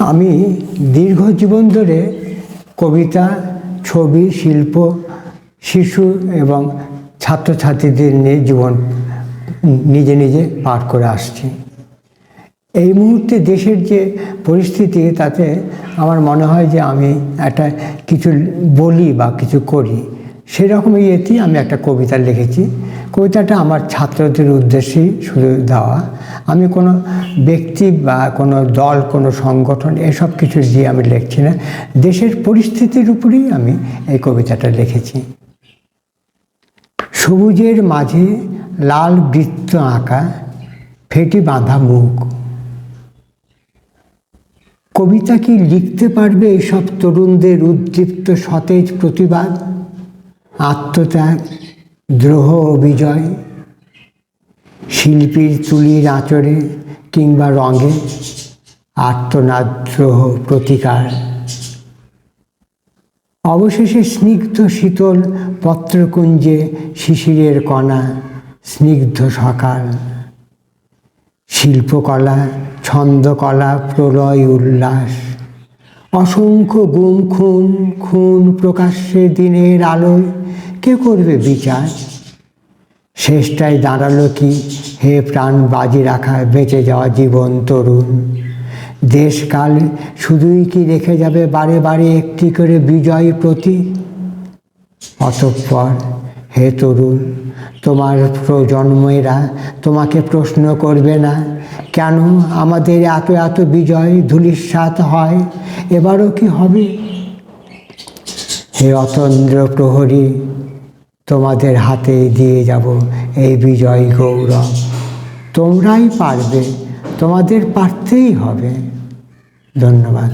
আমি দীর্ঘ জীবন ধরে কবিতা, ছবি, শিল্প, শিশু এবং ছাত্রছাত্রীদের নিয়ে জীবন নিজে নিজে পার করে আসছি। এই মুহূর্তে দেশের যে পরিস্থিতি, তাতে আমার মনে হয় যে আমি একটা কিছু বলি বা কিছু করি, সেরকম ইয়েতেই আমি একটা কবিতা লিখেছি। কবিতাটা আমার ছাত্রদের উদ্দেশ্যেই শুধু দেওয়া। আমি কোনো ব্যক্তি বা কোনো দল, কোনো সংগঠন এসব কিছু দিয়ে আমি লিখছি না, দেশের পরিস্থিতির উপরেই আমি এই কবিতাটা লিখেছি। সবুজের মাঝে লাল বৃত্ত আঁকা, ফেটে বাঁধা মুখ। কবিতা কি লিখতে পারবে এইসব তরুণদের উদ্দীপ্ত সতেজ প্রতিবাদ, আত্মত্যাগ, দ্রোহ ও বিজয়? শিল্পীর তুলির আঁচড়ে কিংবা রঙে আর্তনাদ, দ্রোহ, প্রতিকার। অবশেষে স্নিগ্ধ শীতল পত্রকুঞ্জে শিশিরের কণা, স্নিগ্ধ সকাল। শিল্পকলা, ছন্দকলা, প্রলয়, উল্লাস। অসংখ্য গুম খুন, খুন প্রকাশ্যে দিনের আলোয় কে করবে বিচার? শেষটায় দাঁড়ালো কি, হে প্রাণ বাজি রাখা বেঁচে যাওয়া জীবন তরুণ? দেশকাল শুধুই কি রেখে যাবে বারে বারে একটি করে বিজয় প্রতীক? অতঃপর হে তরুণ, তোমার প্রজন্মেরা তোমাকে প্রশ্ন করবে না, কেন আমাদের এত এত বিজয় ধূলিসাৎ হয়, এবারও কি হবে? হে অতন্দ্র প্রহরী, তোমাদের হাতে দিয়ে যাব এই বিজয় গৌরব। তোমরাই পারবে, তোমাদের পারতেই হবে। ধন্যবাদ।